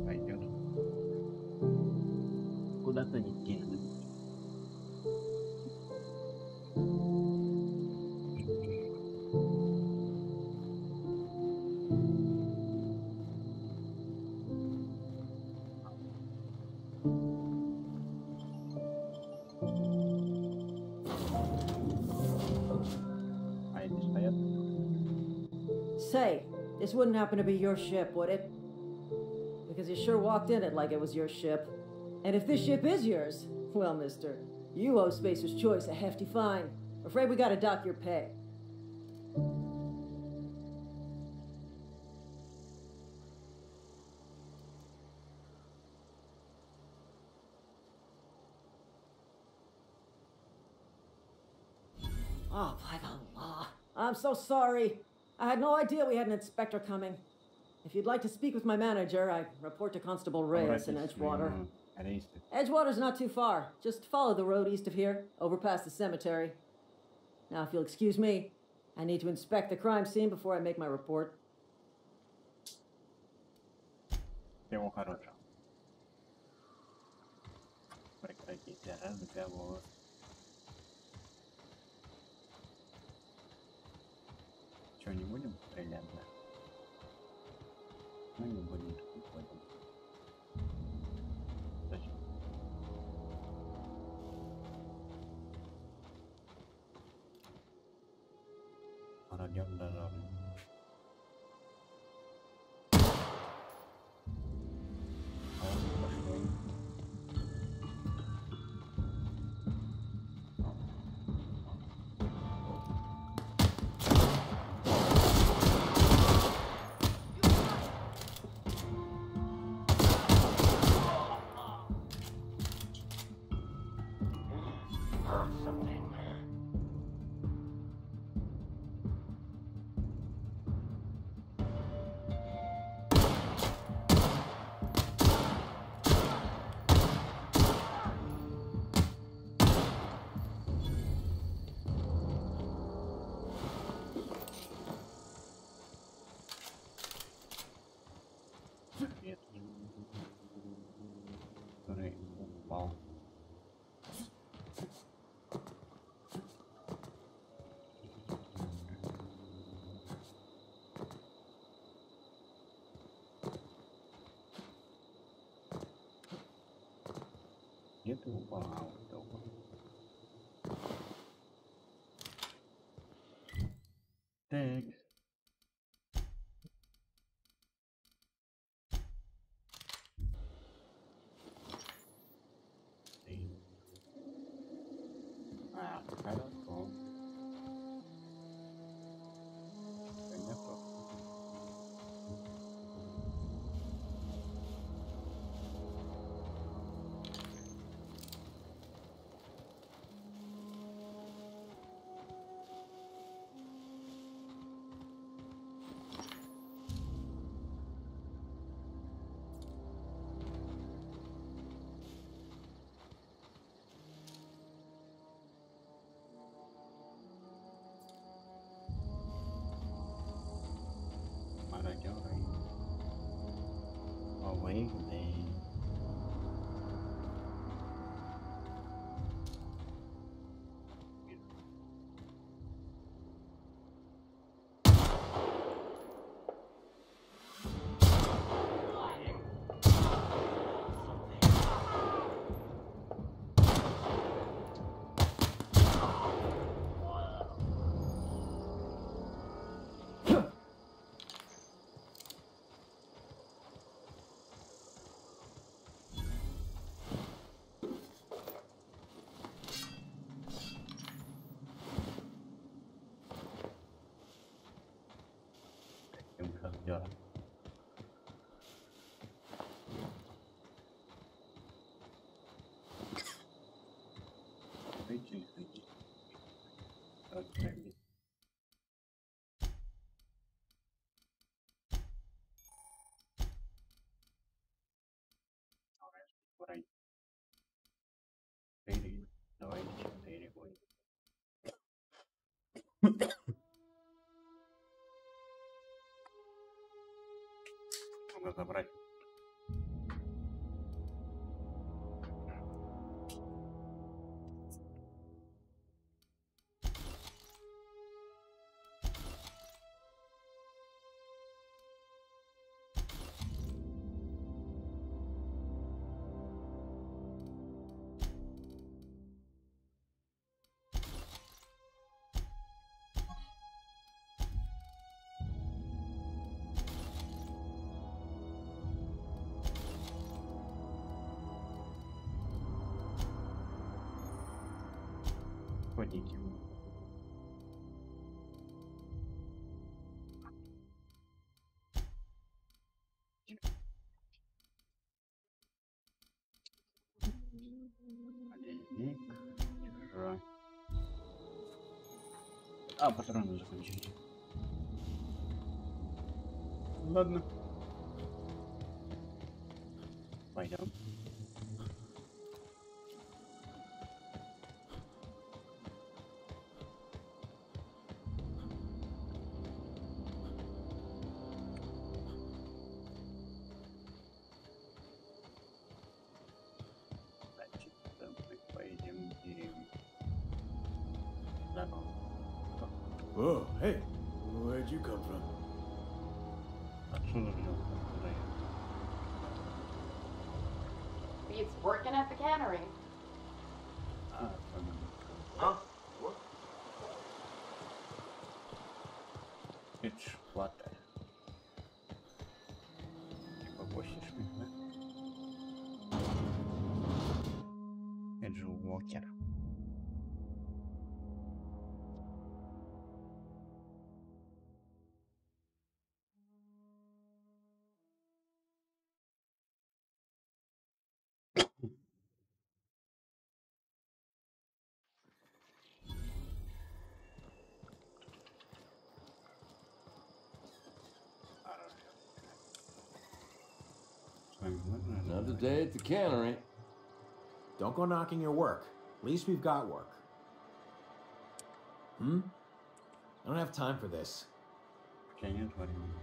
Пойдет. Куда-то не кинули. Say, this wouldn't happen to be your ship, would it? Because you sure walked in it like it was your ship. And if this ship is yours, well, mister, you owe Spacer's Choice a hefty fine. Afraid we gotta dock your pay. Oh, by the law. I'm so sorry. I had no idea we had an inspector coming. If you'd like to speak with my manager, I report to Constable Reyes in Edgewater. Edgewater's not too far. Just follow the road east of here, over past the cemetery. Now, if you'll excuse me, I need to inspect the crime scene before I make my report. Всего хорошего. Прекратите разговор. Что, не будем стрелять, да? Ну, не будем, не будем. Зачем? Радион дозорный. Который упал. Где ты упал? Где упал? Так. Хорошо. Готов. Мародеры. Away. Давай. 4. Давай 4 будет. Надо забрать. Ходите. Холодильник. Держать. А, патроны закончились. Ладно. Пойдем. Значит, мы поедем в деревню. Здорово. Oh, hey, where'd you come from? Отсюда взял. Откуда я? It's working at the cannery. А, понял. Huh? What? Это ж плата. Типа гостишь меня, да? Это же Уокер. Another day at the cannery. Don't go knocking your work. At least we've got work. I don't have time for this. У тебя нет времени.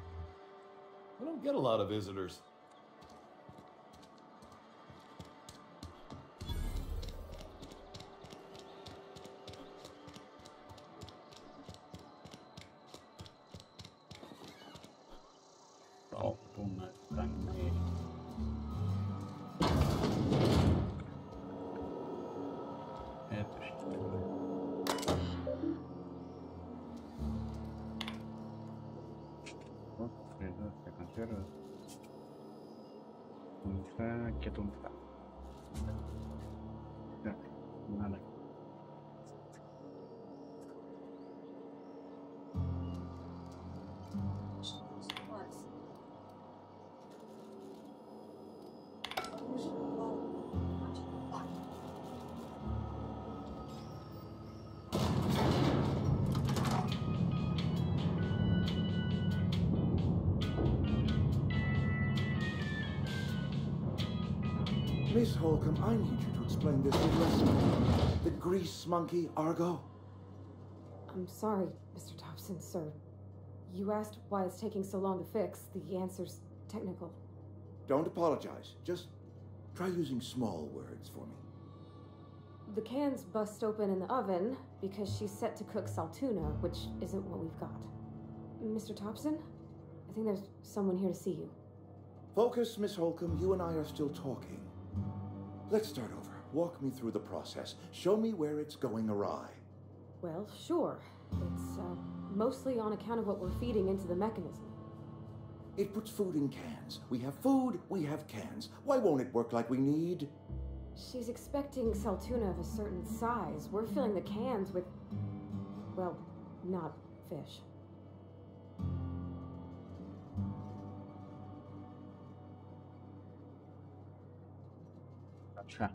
I don't get a lot of visitors. Толпу на конвейере. Это что такое? Вот, производство консервы. Тунца, кетунца. Так, надо. Miss Holcomb, I need you to explain this new recipe. The grease monkey, Argo. I'm sorry, Mr. Thompson, sir. You asked why it's taking so long to fix. The answer's technical. Don't apologize. Just try using small words for me. The cans bust open in the oven because she's set to cook saltuna, which isn't what we've got. Mr. Thompson, I think there's someone here to see you. Focus, Miss Holcomb. You and I are still talking. Let's start over. Walk me through the process. Show me where it's going awry. Well, sure. It's mostly on account of what we're feeding into the mechanism. It puts food in cans. We have food, we have cans. Why won't it work like we need? She's expecting saltuna of a certain size. We're filling the cans with, well, not fish. Ша.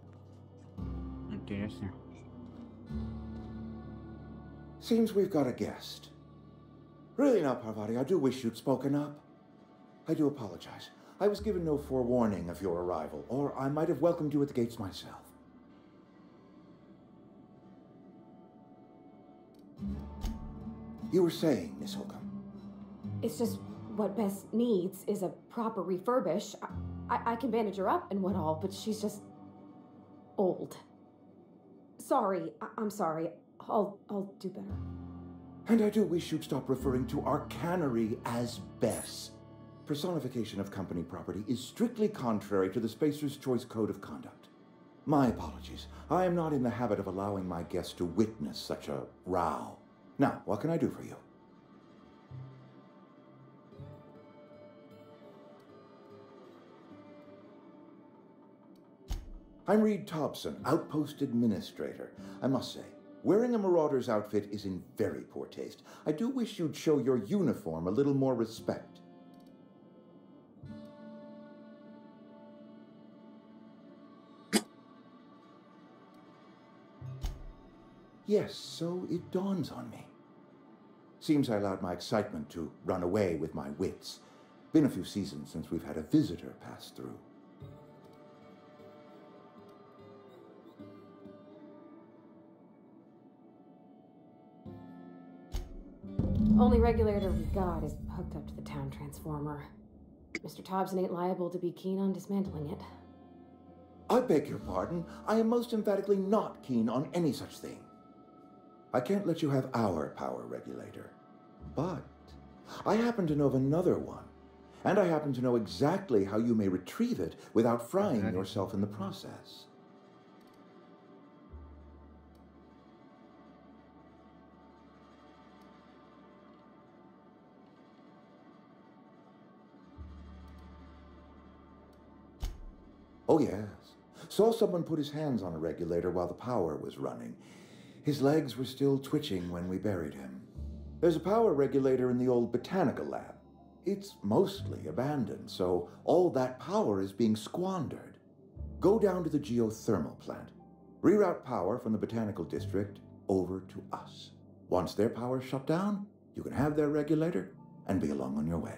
Интересно. Seems we've got a guest. Really now, Parvati, I do wish you'd spoken up. I do apologize. I was given no forewarning of your arrival, or I might have welcomed you at the gates myself. You were saying, Miss Holcomb. It's just what Bess needs is a proper refurbish. I can bandage her up and what all, but she's just old. Sorry, I'm sorry. I'll do better. And I do wish you'd stop referring to our cannery as Bess. Personification of company property is strictly contrary to the Spacer's Choice Code of Conduct. My apologies. I am not in the habit of allowing my guests to witness such a row. Now, what can I do for you? I'm Reed Thompson, Outpost Administrator. I must say, wearing a Marauder's outfit is in very poor taste. I do wish you'd show your uniform a little more respect. Yes, so it dawns on me. Seems I allowed my excitement to run away with my wits. Been a few seasons since we've had a visitor pass through. Only regulator we've got is hooked up to the town transformer. Mr. Thompson ain't liable to be keen on dismantling it. I beg your pardon. I am most emphatically not keen on any such thing. I can't let you have our power regulator. But I happen to know of another one. And I happen to know exactly how you may retrieve it without frying yourself in the process. Oh, yes. Saw someone put his hands on a regulator while the power was running. His legs were still twitching when we buried him. There's a power regulator in the old botanical lab. It's mostly abandoned, so all that power is being squandered. Go down to the geothermal plant. Reroute power from the botanical district over to us. Once their power's shut down, you can have their regulator and be along on your way.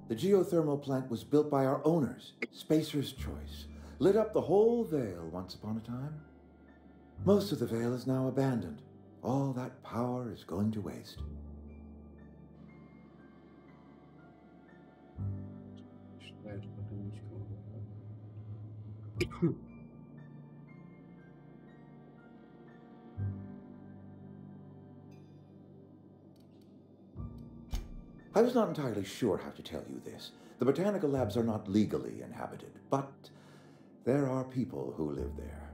The geothermal plant was built by our owners, Spacer's Choice. Lit up the whole Vale once upon a time. Most of the Vale is now abandoned. All that power is going to waste. I was not entirely sure how to tell you this. The botanical labs are not legally inhabited, but there are people who live there.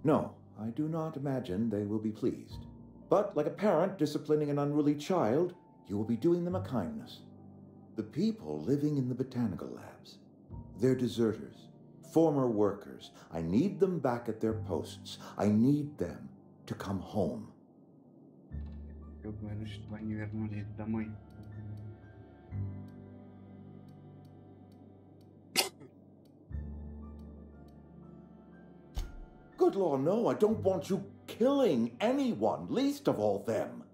No, I do not imagine they will be pleased. But like a parent disciplining an unruly child, you will be doing them a kindness. The people living in the botanical labs, they're deserters, former workers. I need them back at their posts. I need them to come home. Я говорю, что они вернулись домой. Good Lord, no, I don't want you killing anyone, least of all them.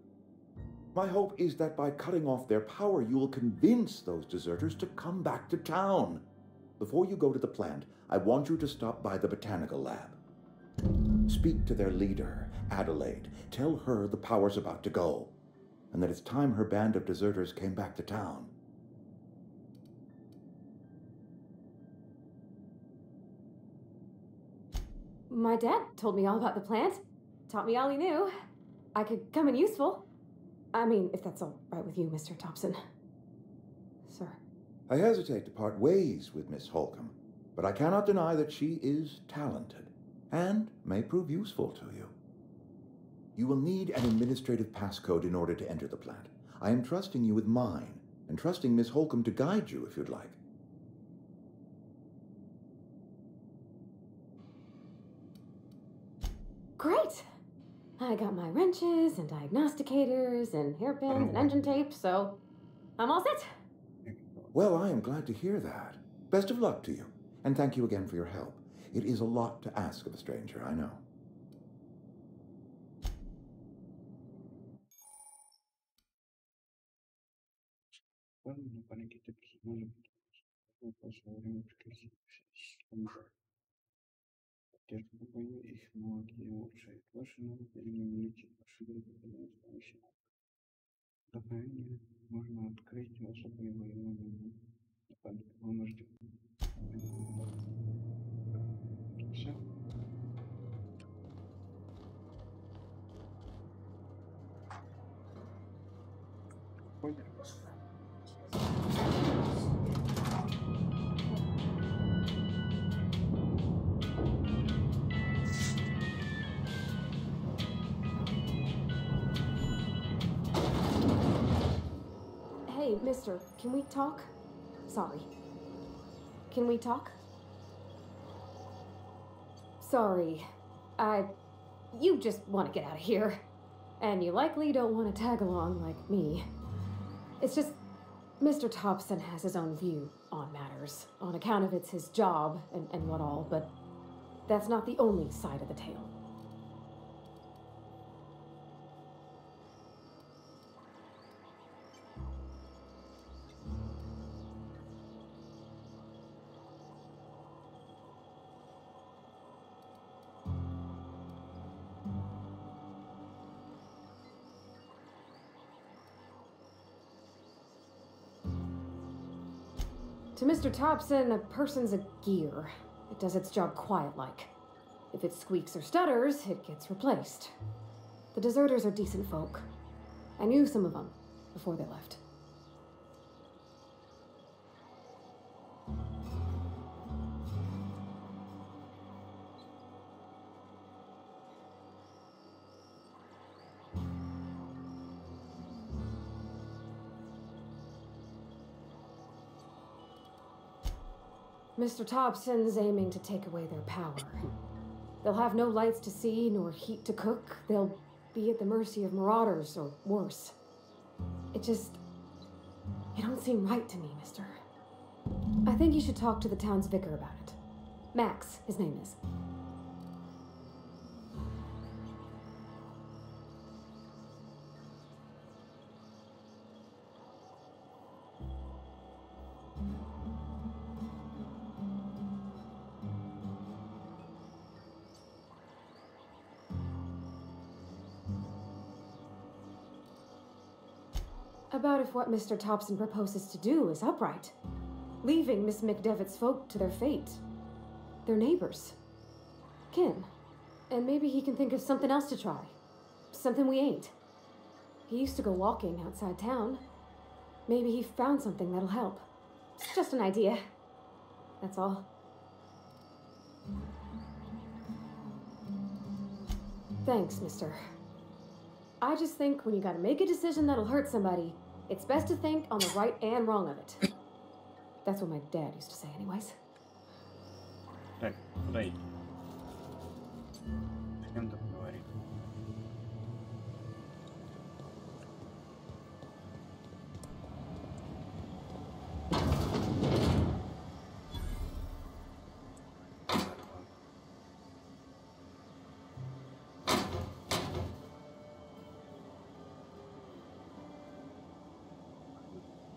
My hope is that by cutting off their power, you will convince those deserters to come back to town. Before you go to the plant, I want you to stop by the botanical lab. Speak to their leader, Adelaide. Tell her the power's about to go, and that it's time her band of deserters came back to town. My dad told me all about the plant. Taught me all he knew. I could come in useful. I mean, if that's all right with you, Mr. Thompson. Sir. I hesitate to part ways with Miss Holcomb, but I cannot deny that she is talented and may prove useful to you. You will need an administrative passcode in order to enter the plant. I am trusting you with mine, and trusting Miss Holcomb to guide you if you'd like. Great! I got my wrenches and diagnosticators and hairpins and engine tape, so I'm all set. Well, I am glad to hear that. Best of luck to you, and thank you again for your help. It is a lot to ask of a stranger, I know. Поддержку в бою, их многие улучшают ваши навыки или увеличить ваши с помощью вдохновения. Можно открыть особые боевые меню. Вы можете... Все. Понял. Hey, mister, can we talk? Sorry. Can we talk? Sorry. You just want to get out of here. And you likely don't want to tag along like me. It's just, Mr. Thompson has his own view on matters, on account of it's his job and what all, but that's not the only side of the tale. To Mr. Thompson, a person's a gear. It does its job quiet-like. If it squeaks or stutters, it gets replaced. The deserters are decent folk. I knew some of them before they left. Mr. Thompson's aiming to take away their power. They'll have no lights to see, nor heat to cook. They'll be at the mercy of marauders, or worse. It don't seem right to me, mister. I think you should talk to the town's vicar about it. Max, his name is. About if what Mr. Thompson proposes to do is upright. Leaving Miss McDevitt's folk to their fate. They're neighbors. Kin. And maybe he can think of something else to try. Something we ain't. He used to go walking outside town. Maybe he found something that'll help. It's just an idea. That's all. Thanks, mister. I just think when you gotta make a decision that'll hurt somebody, it's best to think on the right and wrong of it. That's what my dad used to say anyways. Так, куда идти? С кем-то поговорить.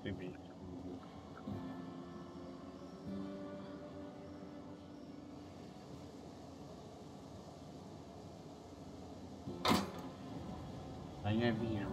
Прибить. А я вижу.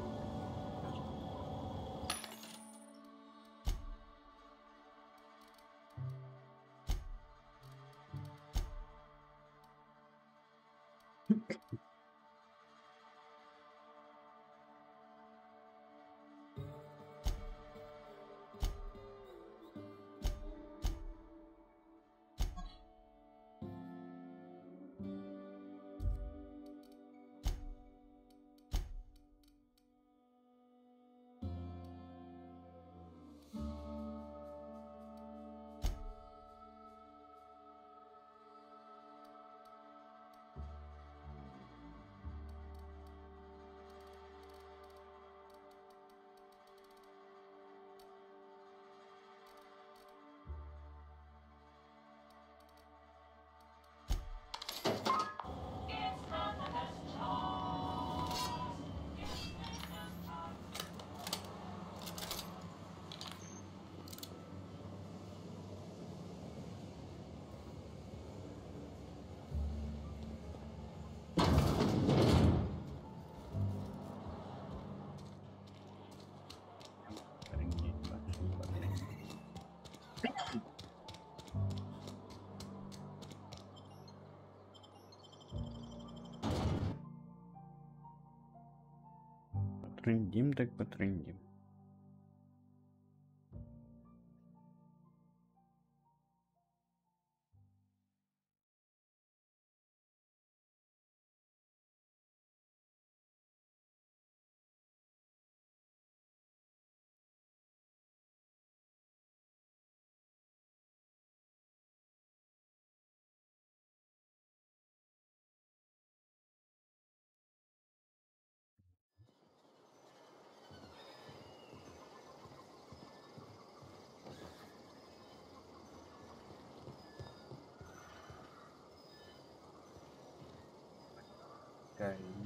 Потрындим так потрындим.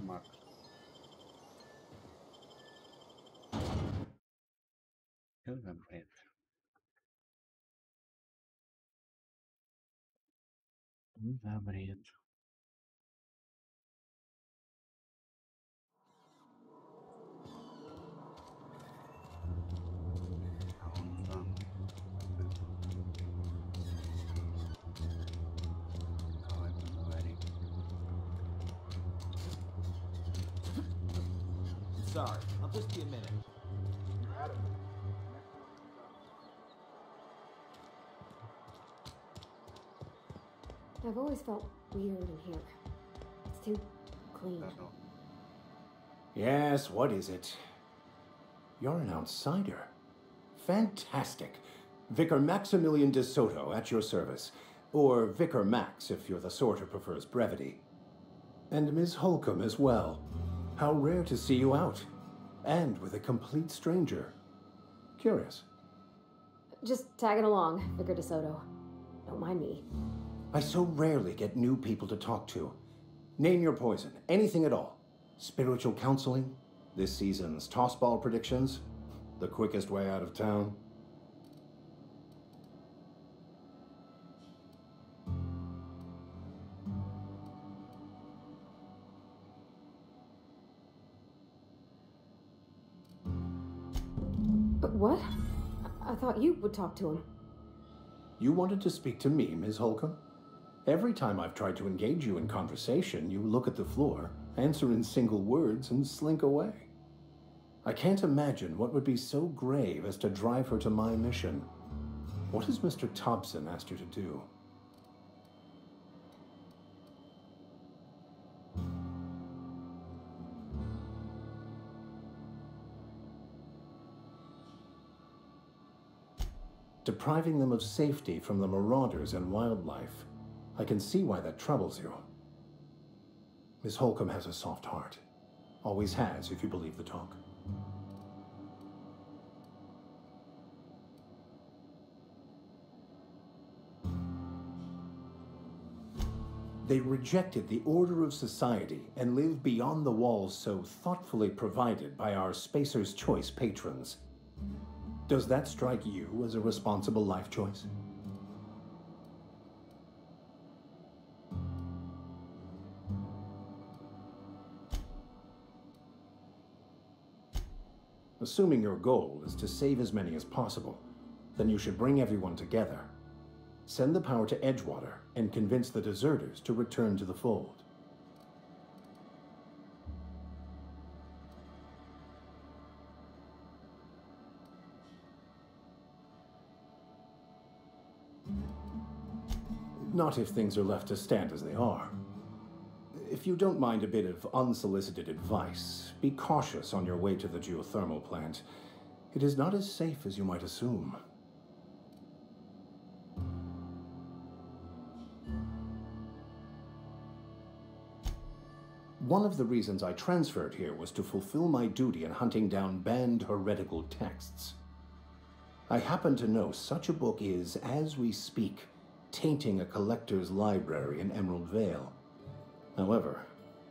Макс. Что за бред? Что за бред? Давай поговорим. Sorry, I'll just be a minute. I've always felt weird in here. It's too clean. Yes, what is it? You're an outsider. Fantastic. Vicar Maximilian de Soto at your service. Or Vicar Max if you're the sort who prefers brevity. And Ms. Holcomb as well. How rare to see you out. And with a complete stranger. Curious. Just tagging along, Vicar de Soto. Don't mind me. I so rarely get new people to talk to. Name your poison, anything at all. Spiritual counseling, this season's tossball predictions, the quickest way out of town. But what? I thought you would talk to him. You wanted to speak to me, Ms. Holcomb? Every time I've tried to engage you in conversation, you look at the floor, answer in single words, and slink away. I can't imagine what would be so grave as to drive her to my mission. What has Mr. Thompson asked her to do? Depriving them of safety from the marauders and wildlife. I can see why that troubles you. Miss Holcomb has a soft heart. Always has, if you believe the talk. They rejected the order of society and live beyond the walls so thoughtfully provided by our Spacer's Choice patrons. Does that strike you as a responsible life choice? Assuming your goal is to save as many as possible, then you should bring everyone together. Send the power to Edgewater and convince the deserters to return to the fold. Not if things are left to stand as they are. If you don't mind a bit of unsolicited advice, be cautious on your way to the geothermal plant. It is not as safe as you might assume. One of the reasons I transferred here was to fulfill my duty in hunting down banned heretical texts. I happen to know such a book is, as we speak, tainting a collector's library in Emerald Vale. However,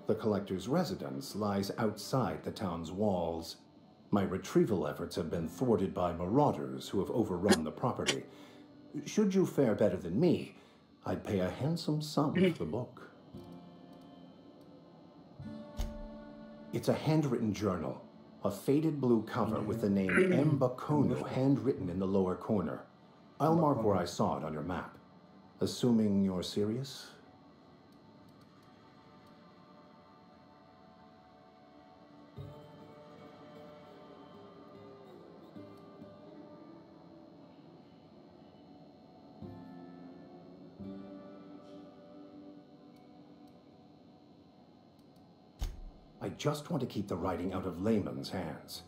the collector's residence lies outside the town's walls. My retrieval efforts have been thwarted by marauders who have overrun the property. Should you fare better than me, I'd pay a handsome sum for the book. It's a handwritten journal, a faded blue cover with the name M. Bakono handwritten in the lower corner. I'll mark where I saw it on your map. Assuming you're serious? I just want to keep the writing out of layman's hands.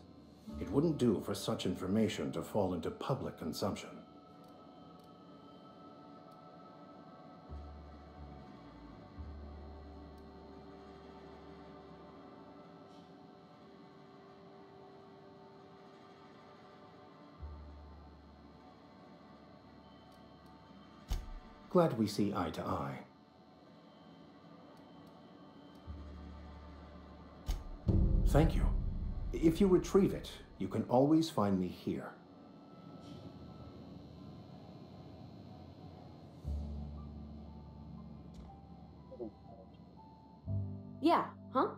It wouldn't do for such information to fall into public consumption. Glad we see eye to eye. Thank you. If you retrieve it, you can always find me here. Yeah, huh?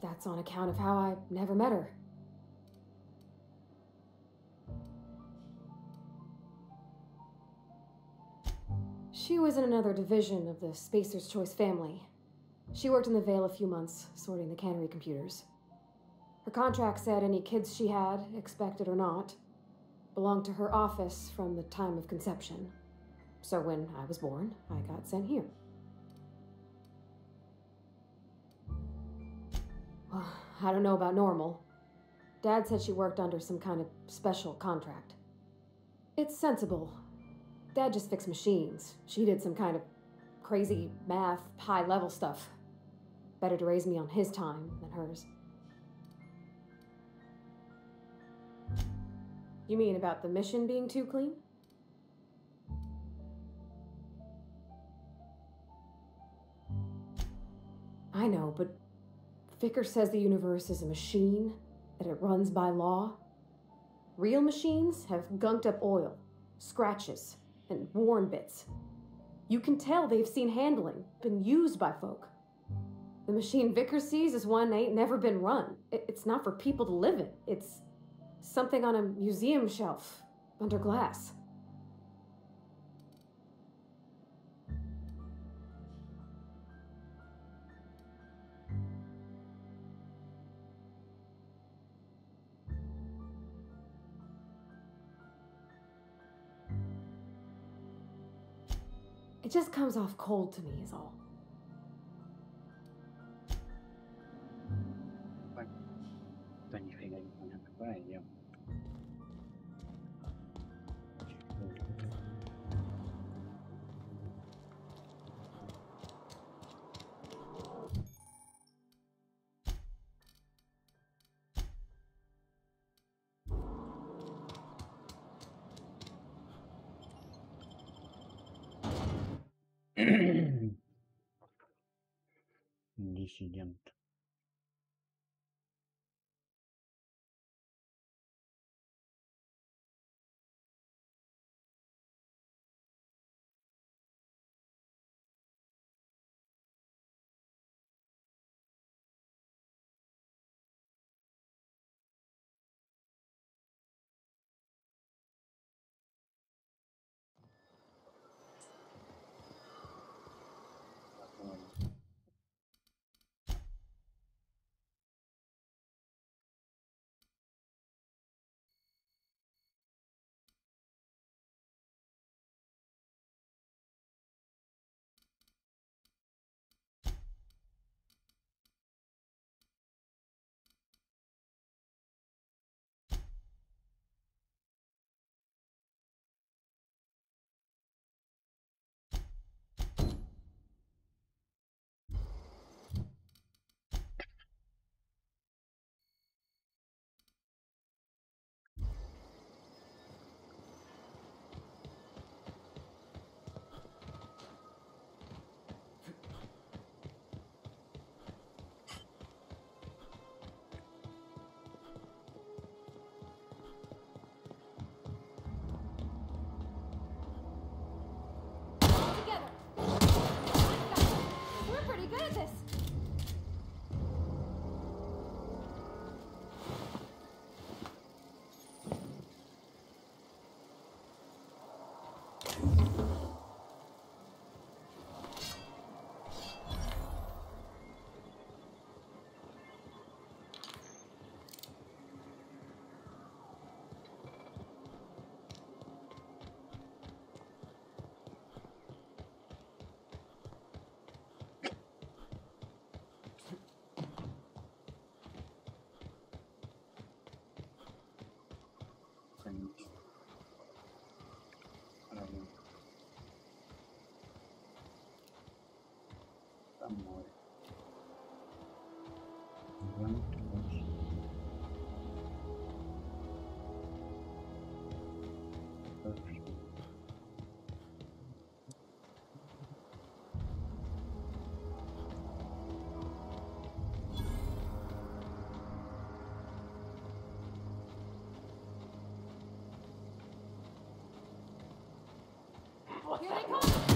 That's on account of how I never met her. She was in another division of the Spacer's Choice family. She worked in the Vale a few months, sorting the cannery computers. Her contract said any kids she had, expected or not, belonged to her office from the time of conception. So when I was born, I got sent here. Well, I don't know about normal. Dad said she worked under some kind of special contract. It's sensible. Dad just fixed machines. She did some kind of crazy math, high-level stuff. Better to raise me on his time than hers. You mean about the mission being too clean? I know, but Vicker says the universe is a machine, that it runs by law. Real machines have gunked up oil, scratches, and worn bits. You can tell they've seen handling, been used by folk. The machine Vicker sees is one ain't never been run. It's not for people to live in. It's something on a museum shelf, under glass. It just comes off cold to me, is all. То нифига не понятно. Пойдем. Диссидент. домой. Вам тоже. Хорошо. Here they come!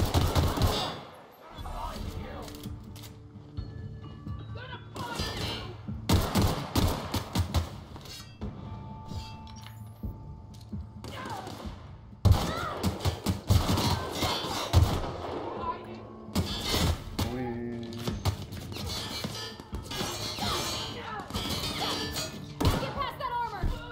Ой. Get past that armor!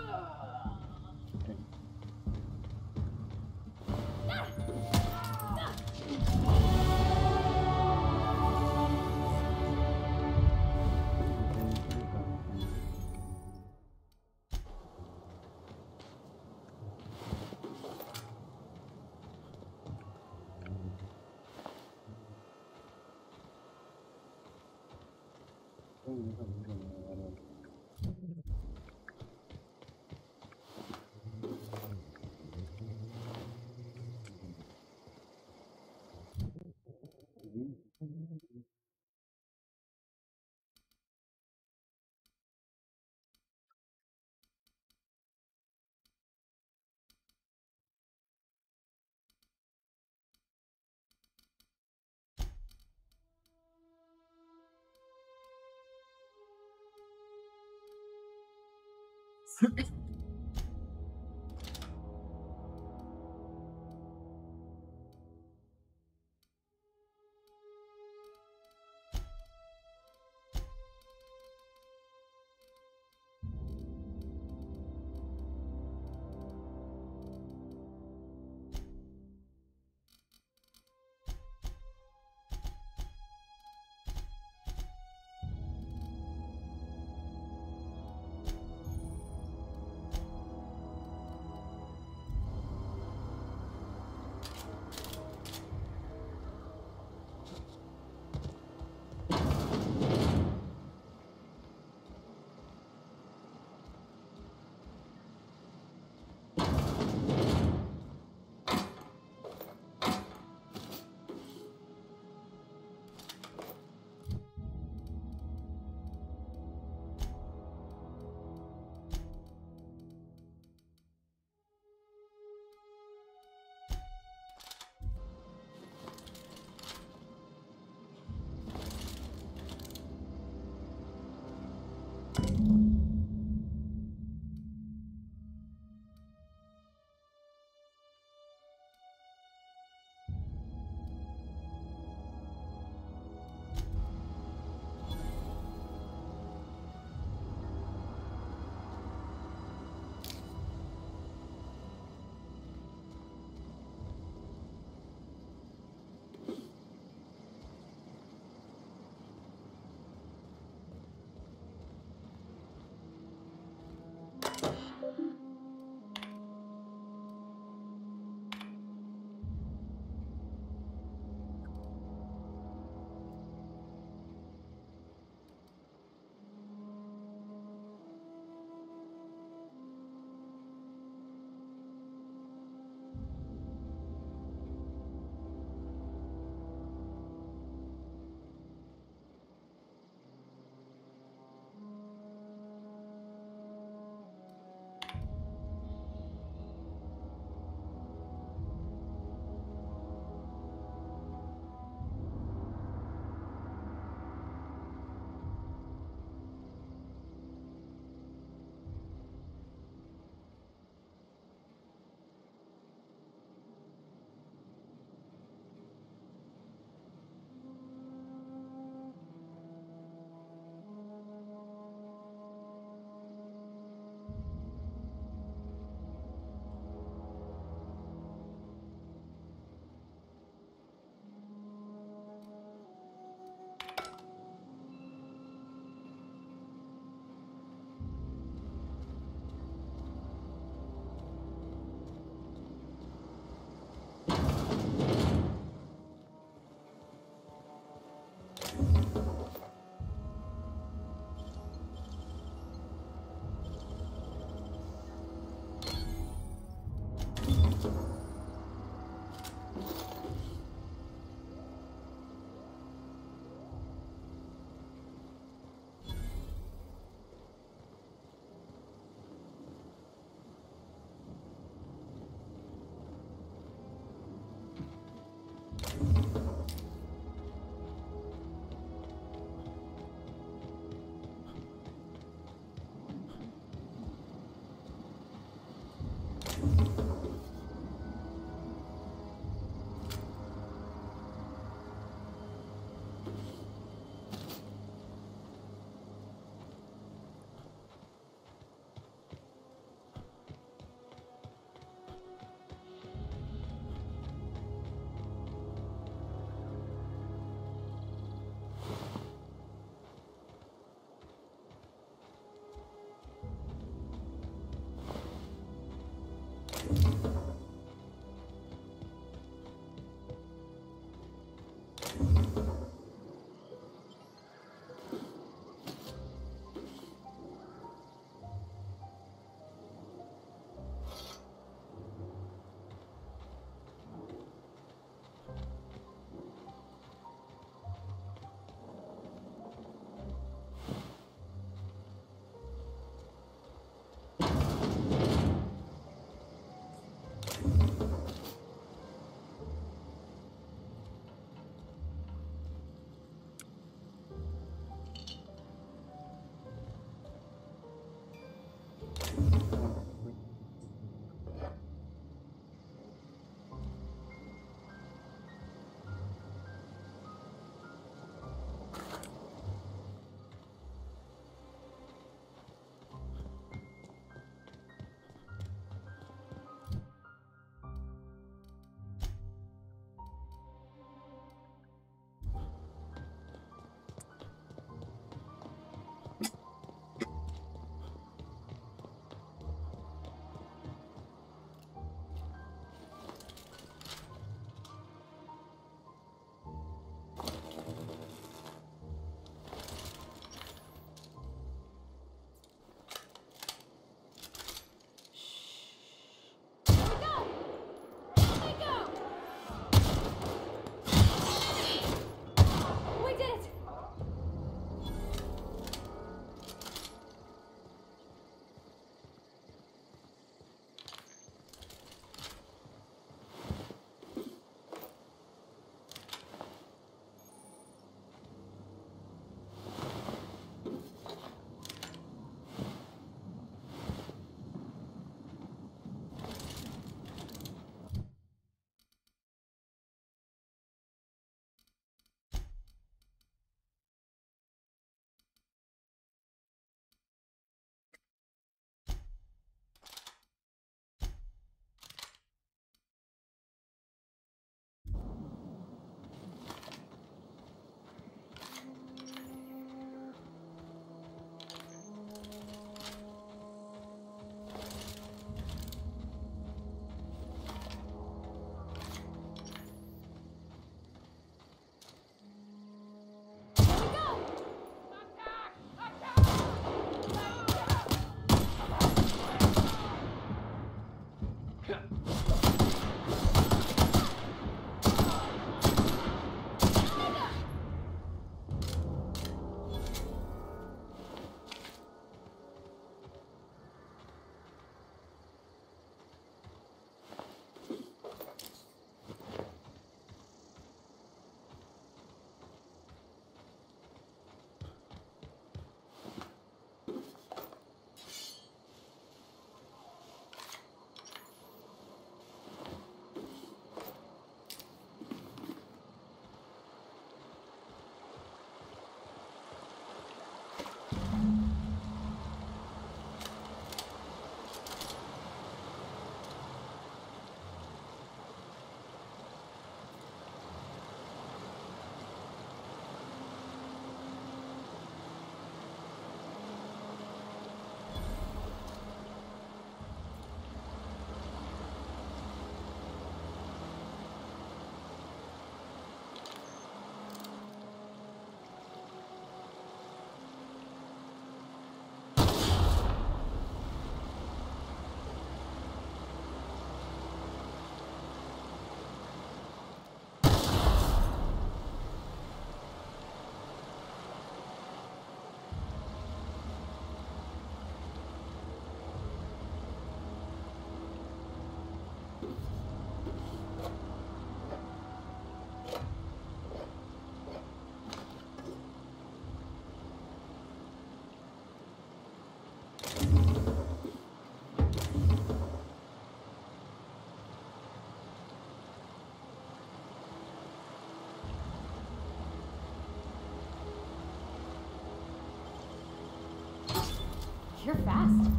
You're fast.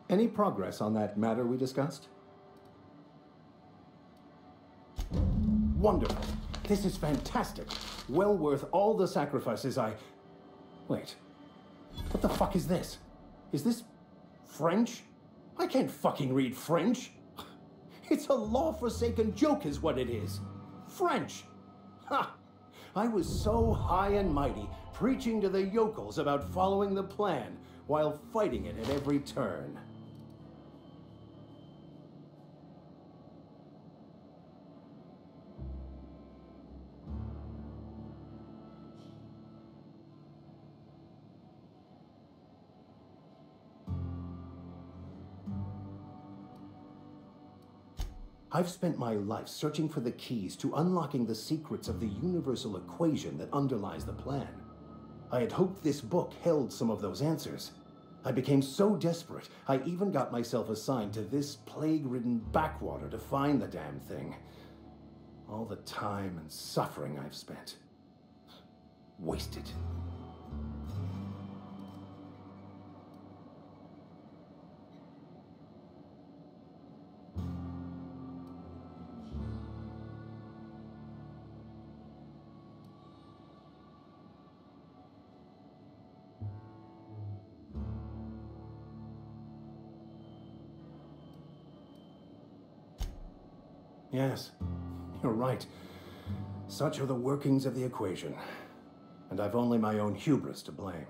Any progress on that matter we discussed? Wonderful. This is fantastic. Well worth all the sacrifices I... Wait. What the fuck is this? Is this French? I can't fucking read French. It's a law-forsaken joke is what it is. French. Ha! I was so high and mighty, preaching to the yokels about following the plan, while fighting it at every turn. I've spent my life searching for the keys to unlocking the secrets of the universal equation that underlies the plan. I had hoped this book held some of those answers. I became so desperate, I even got myself assigned to this plague-ridden backwater to find the damn thing. All the time and suffering I've spent. Wasted. Yes, you're right. Such are the workings of the equation. And I've only my own hubris to blame.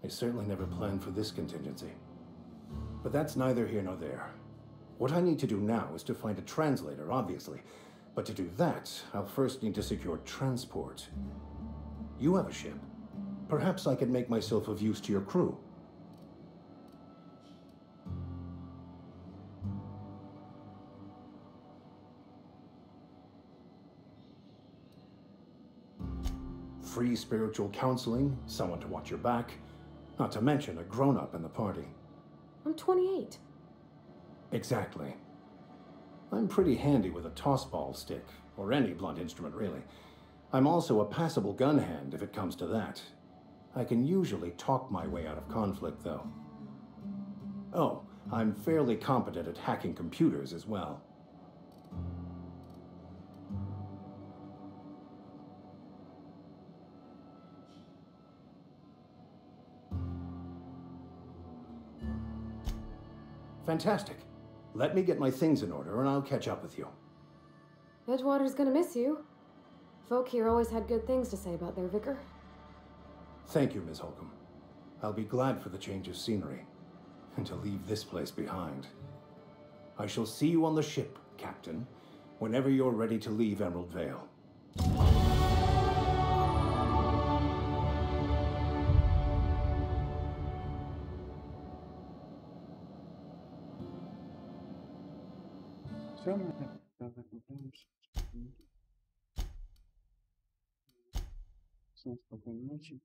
I certainly never planned for this contingency. But that's neither here nor there. What I need to do now is to find a translator, obviously. But to do that, I'll first need to secure transport. You have a ship. Perhaps I can make myself of use to your crew. Free spiritual counseling, someone to watch your back, not to mention a grown-up in the party. I'm 28. Exactly. I'm pretty handy with a toss-ball stick, or any blunt instrument, really. I'm also a passable gun hand, if it comes to that. I can usually talk my way out of conflict, though. Oh, I'm fairly competent at hacking computers as well. Fantastic. Let me get my things in order and I'll catch up with you. Edgewater's gonna miss you. Folk here always had good things to say about their vicar. Thank you, Ms. Holcomb. I'll be glad for the change of scenery and to leave this place behind. I shall see you on the ship, Captain, whenever you're ready to leave Emerald Vale. Все, мы так закругляемся. Всем спокойной ночи.